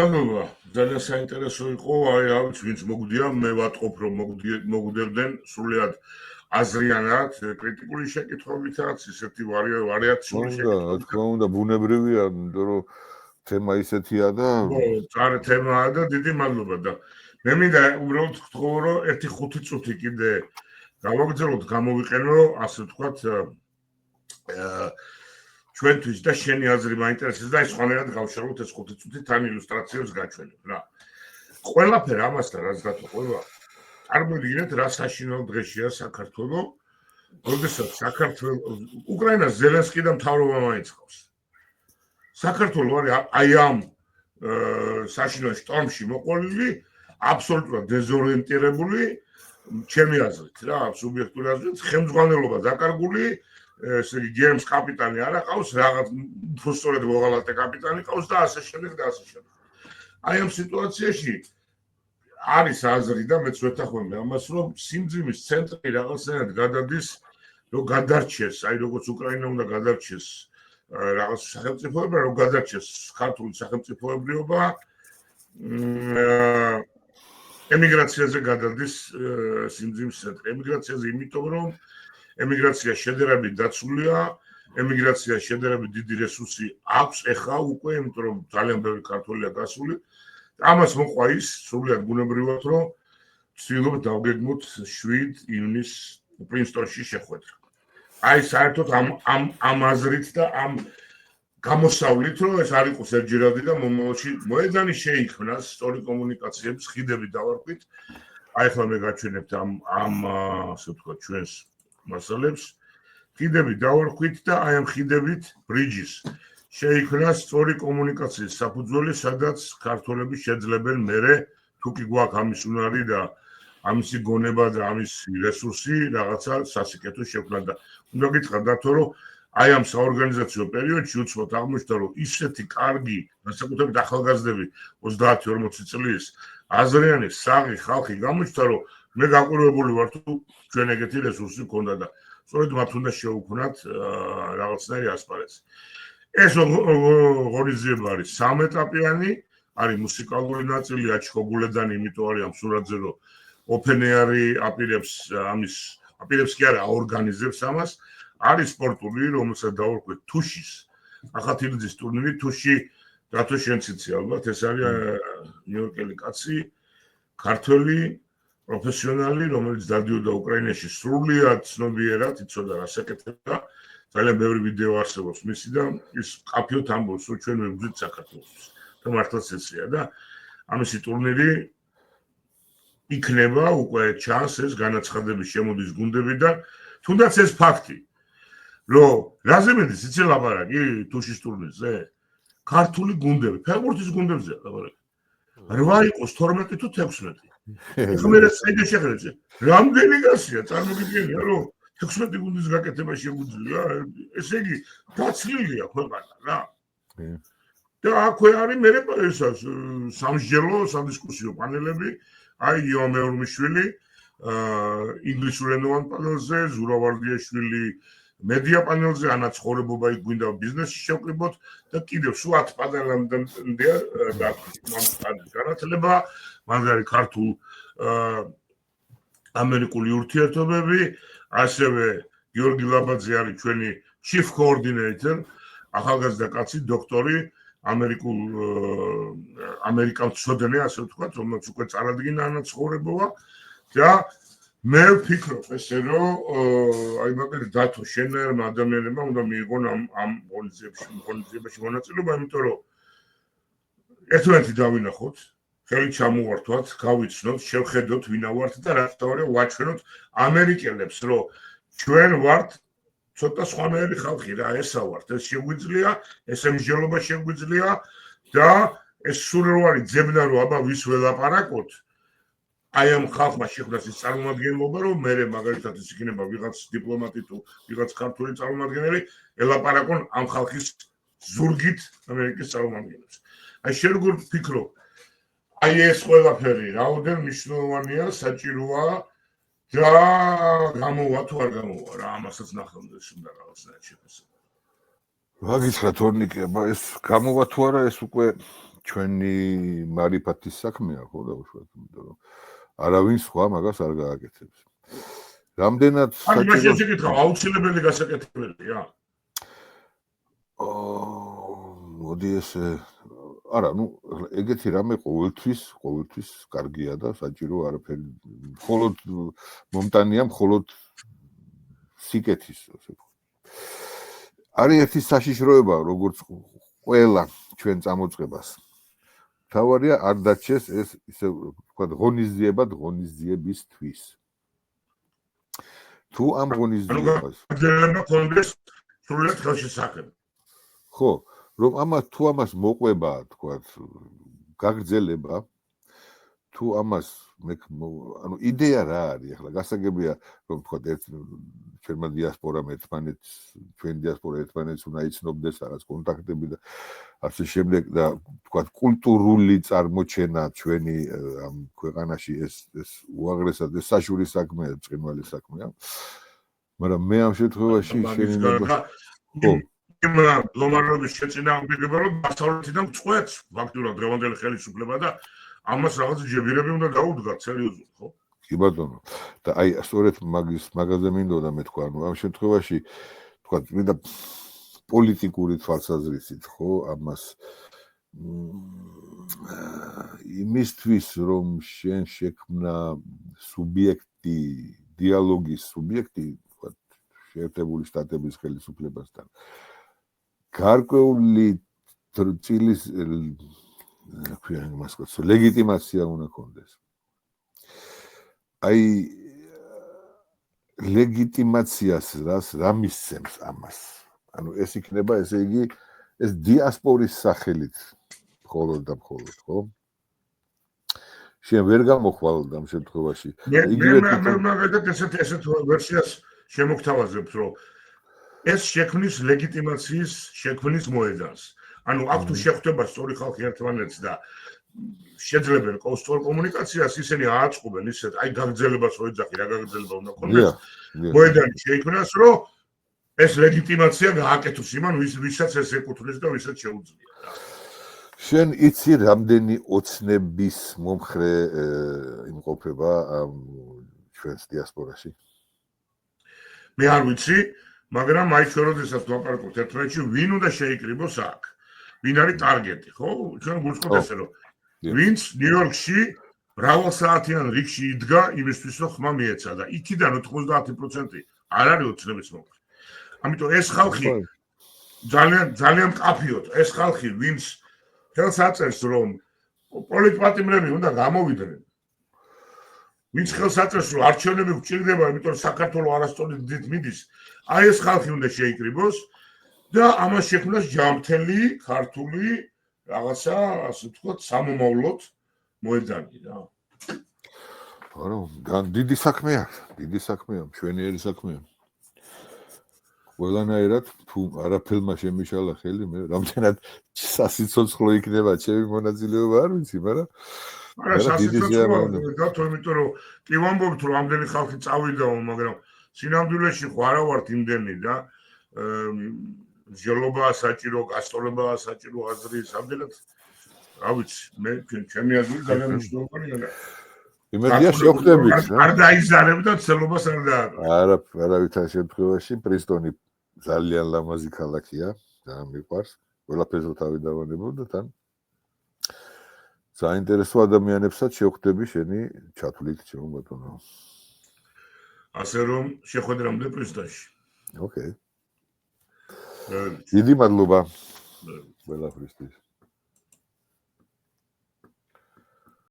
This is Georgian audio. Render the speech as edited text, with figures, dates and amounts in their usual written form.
მადლობა. ძალიან საინტერესო იყო, ავიც ვინც მოგდია, მე ვატყობ რომ მოგდებდნენ სრულიად აზრიანად, კრიტიკული შეკითხვებითაც, ისეთი ვარიაციული შეკითხვებით. თქმა უნდა, ბუნებრივია, იმიტომ რომ თემა ისეთია და წარე თემაა და დიდი მადლობა და მე მინდა უბრალოდ გთხოვო რომ 1-5 წუთი კიდე გავაგრძელოთ, გამოვიყენო, ასე ვთქვათ, ჩვენთვის და შენი აზრი მაინტერესებს და ეს ხანერად გავშალოთ ეს 5 წუთი თან ილუსტრაციებს გაჩვენებ რა. ყველაფერი ამასთან რაც დათხოვა. წარმოიდგინეთ რა საშინაო დღეშია საქართველო, როდესაც უკრაინას ზელენსკი და მთავრობა მაინც ყავს. საქართველო არის აი ამ საშინაო შტორმში მოყოლილი, აბსოლუტურად დეზორიენტირებული, ჩემი აზრით რა, სუბიექტური აზრით, ხელმძღვანელობა დაკარგული, ესე იგი გემს კაპიტანი არ აყავს, რაღაც უფრო სწორედ მოღალატე კაპიტანი ყავს და ასე შემდეგ და ასე შემდეგ. აი ამ სიტუაციაში არის აზრი და მეც ვეთანხმები ამას, რომ სიმძიმის ცენტრი რაღაცნაირად გადადის, რომ გადარჩეს, აი როგორც უკრაინა უნდა გადარჩეს რაღაც სახელმწიფოება, რომ გადარჩეს ქართული სახელმწიფოებრიობა, ემიგრაციაზე გადადის სიმძიმის ცენტრი. ემიგრაციაზე იმიტომ, რომ ემიგრაცია შედარებით დაცულია, ემიგრაცია შედარებით დიდი რესურსი აქვს ეხა უკვე, იმიტომ რომ ძალიან ბევრი ქართველია გასული. ამას მოყვა ის სრულიად ბუნებრივად, რომ ვცდილობ დავგეგმოთ 7 ივნის პრინსტონში შეხვედრა. აი საერთოდ ამ აზრით და ამ გამოსავლით, რომ ეს არ იყოს ერთჯერადი და მომავალში მოედანი შეიქმნას სწორი კომუნიკაციების ხიდები დავარქვით. აი ახლა მე გაჩვენებთ ამ ასე ვთქვათ ჩვენს მასალებს. ხიდები დავარქვით და აი ამ ხიდებით bridges შეიქმნას სწორი კომუნიკაციის საფუძველი, სადაც ქართველები შეძლებენ მერე თუ კი გვაქვს ამის უნარი და ამისი გონება და ამისი რესურსი რაღაცა სასიკეთო შექმნა და უნდა გითხრათ დათო რომ აი ამ საორგანიზაციო პერიოდში უცბად აღმოჩნდა რომ ისეთი კარგი განსაკუთრებით ახალგაზრდები 30-40 წლის აზრიანი საღი ხალხი გამოჩნდა რომ მე გაყურებული ვარ თუ ჩვენ ეგეთი რესურსი მქონდა და სწორედ მათ უნდა შეუქმნათ რაღაცნაირი ასპარეზი. ეს ღონისძიება არის 3 ეტაპიანი, არის მუსიკალური ნაწილი, აჩხოგულედანი, იმიტომ არის ამ სურათზე რომ open air-ი აპირებს კი არა ორგანიზებს ამას, არის სპორტული, რომელსაც დავარქვით თუშის, ახალთილიძის ტურნირი, თუში რატო შენციცი ალბათ, ეს არის ნიუ-იორკელი კაცი, ქართველი, პროფესიონალი, რომელიც დადიოდა უკრაინაში სრულიად ცნობიერად, იცოდა რას ეკეთებდა. ძალიან ბევრი ვიდეო არსებობს მისი და ის კაფეოთ ამბობს, რომ ჩვენ ვებრძვით საქართველოს. და მართლაც ესეა და ამისი ტურნირი იქნება უკვე ჩანს ეს განაცხადების შემოდის გუნდებიდან, თუნდაც ეს ფაქტი, რომ რაზე მედის იცი ლაპარაკი თუშის ტურნირზე? ქართული გუნდები, ფეხბურთის გუნდებზეა ლაპარაკი. 8 იყოს 12 თუ 16. ეხლა მე საერთოდ შეხედე, რამდენი გასია, წარმოგიდგენია რომ 16 გუნდის გაკეთება შეგვიძლია, ესე იგი დაცლილია ქვეყანა რა. და აქვე არის მე ესას სამსჯელო სადისკუსიო პანელები, აი იო მეურმიშვილი, ინგლისურენოვან პანელზე, ზურა ვარდიაშვილი მედია პანელზე, ანა ცხოვრებობა იქ გვინდა ბიზნესში შევკრიბოთ და კიდევ სულ 10 პანელამდე და განათლება, მან არის ქართულ ამერიკული ურთიერთობები, ასევე გიორგი ლაბაძე არის ჩვენი chief coordinator, ახალგაზრდა კაცი, დოქტორი, ამერიკელ ცოდნე, ასე ვთქვათ, რომელიც უკვე წარადგინა ანა ცხოვრებობა და მე ვფიქრობ ესე რომ აი მაგალითად დათო შენერმა ადამიანებმა უნდა მიიღონ ამ ღონისძიებაში მონაწილეობა, იმიტომ რომ ერთმანეთი დავინახოთ, ხელი ჩამოვართვათ, გავიცნოთ, შევხედოთ ვინა ვართ და რა თქმა ვაჩვენოთ ამერიკელებს, რომ ჩვენ ვართ ცოტა სხვანაირი ხალხი რა, ესა ვართ, ეს შეგვიძლია, ეს ემსჯელობა შეგვიძლია და ეს სულ რო არის ძებნა რომ აბა ვის ველაპარაკოთ, აი ამ ხალხმა შეხვდას ის წარმომადგენლობა, რომ მე მაგალითად ის იქნება ვიღაც დიპლომატი თუ ვიღაც ქართული წარმომადგენელი, ელაპარაკონ ამ ხალხის ზურგით ამერიკის წარმომადგენლებს. აი შენ როგორ ვფიქრობ, აი ეს ყველაფერი რაოდენ მნიშვნელოვანია, საჭიროა და გამოვა თუ არ გამოვა რა, ამასაც ნახავთ ეს უნდა რაღაცნაირად შეფასება. რა გითხრათ ორნიკე, ეს გამოვა თუ არა, ეს უკვე ჩვენი მარიფათის საქმეა, ხო, დაუშვათ, იმიტომ რომ არავინ სხვა მაგას არ გააკეთებს. რამდენად ანუ მას შეგეკითხა, აუცილებელი გასაკეთებელია? მოდი ესე არა, ეგეთი რამე ყოველთვის კარგია და საჭირო არაფერი. მხოლოდ მომტანია მხოლოდ სიკეთის, ასე ვთქვათ. არის ერთი საშიშროება, როგორც ყველა ჩვენ წამოწყებას. თავარია არ დაჩეს ეს ისე ვთქვათ ღონისძიებისთვის. თუ ამ ღონისძიებას გაგრძელება კონდეს სრულად ხელშესახები. ხო, რომ თუ ამას მოყვება, თქვათ, გაგრძელება, თუ ამას ანუ იდეა რა არის, ახლა გასაგებია, რომ თქვათ ჩვენმა დიასპორამ ჩვენ დიასპორა ერთმანეთს უნდა იცნობდეს რაღაც კონტაქტები და ასე შემდეგ და თქვათ კულტურული წარმოჩენა ჩვენი ამ ქვეყანაში ეს უაღრესად ეს საშური საქმეა, ბრწყინვალე საქმეა. მაგრამ მე ამ შემთხვევაში შეიძლება ლომარობის შეწინააღმდეგება რომ დასავლეთიდან წყვეტს ფაქტურად დღევანდელი ხელისუფლება და ამას რაღაც ჯებირები უნდა დაუდგათ სერიოზულად, ხო? კი ბატონო. და აი სწორედ მაგაზე მინდოდა მე თქვა, ანუ ამ შემთხვევაში თქვა მინდა პოლიტიკური თვალსაზრისით, ხო, ამას იმისთვის რომ შენ შექმნა სუბიექტი, დიალოგის სუბიექტი, თქვა შეერთებული შტატების ხელისუფლებასთან. გარკვეული წილის ლეგიტიმაცია უნდა კონდეს. აი ლეგიტიმაციას რა მისცემს ამას? ანუ ეს იქნება, ესე იგი, ეს დიასპორის სახელით მხოლოდ და მხოლოდ, ხო? შენ ვერ გამოხვალ ამ შემთხვევაში. მე მაგალითად ესეთ ვერსიას შემოგთავაზებ, რომ ეს შექმნის ლეგიტიმაციის შექმნის მოედანს. ანუ აქ თუ შეხვდება სწორი ხალხი ერთმანეთს და შეძლებენ სწორ კომუნიკაციას, ისინი ააწყობენ ისეთ, აი გაგრძელებას რო ეძახი, რა გაგრძელება უნდა კონდეს. მოედანი შეიქმნას, რომ ეს ლეგიტიმაცია გააკეთოს იმან, ვისაც ეს ეკუთვნის და ვისაც შეუძლია. შენ იცი რამდენი ოცნების მომხრე იმყოფება ჩვენს დიასპორაში? მე არ ვიცი, მაგრამ აი ჩვენ როდესაც ვაპარაკობთ ერთმანეთში, ვინ უნდა შეიკრიბოს აქ? ვინ არის ტარგეტი, ხო? ჩვენ გულსხმობთ ესე რომ ვინც ნიუ-იორკში მრავალსაათიან რიგში იდგა იმისთვის, რომ ხმა მიეცადა. იქიდან 90% არ არის ოცნების მომხრე. ამიტომ ეს ხალხი ძალიან მკაფიოდ, ეს ხალხი ვინც ხელს აწევს, რომ პოლიტპატიმრები უნდა გამოვიდნენ. ვინც ხელს აწევს, რომ არჩევნები გვჭირდება, იმიტომ რომ საქართველოს არასწორი დიდ მიდის, აი ეს ხალხი უნდა შეიკრიბოს და ამას შექმნას ჯანმრთელი, ქართული რაღაცა, ასე ვთქვათ, სამომავლოდ მოედანი რა. არა, დიდი საქმეა, მშვენიერი საქმეა. ყველანაირად თუ არაფერმა შემიშალა ხელი, მე რამდენად სასიცოცხლო იქნება ჩემი მონაწილეობა არ ვიცი, მაგრამ არა სასიცოცხლოა, იმიტომ რომ კი ვამბობთ, რომ ამდენი ხალხი წავიდაო, მაგრამ სინამდვილეში ხო არა ვართ იმდენი და მსჯელობაა საჭირო, გასწორებაა საჭირო აზრის, ამდენად რა ვიცი, მე ჩემი აზრით ძალიან მნიშვნელოვანია და იმედია შევხვდებით, არ დაიზარებ და ცელობას არ დააკარგო. არავითარ შემთხვევაში პრისტონი ძალიან ლამაზი ქალაქია, ძალიან მიყვარს, ყველაფერზე თავი დავანებო და თან საინტერესო ადამიანებსაც შევხვდები შენი ჩათვლით, ჩემო ბატონო. ასე რომ შეხვედრამდე პრისტონში. ოკეი. დიდი მადლობა ყველაფრისთვის.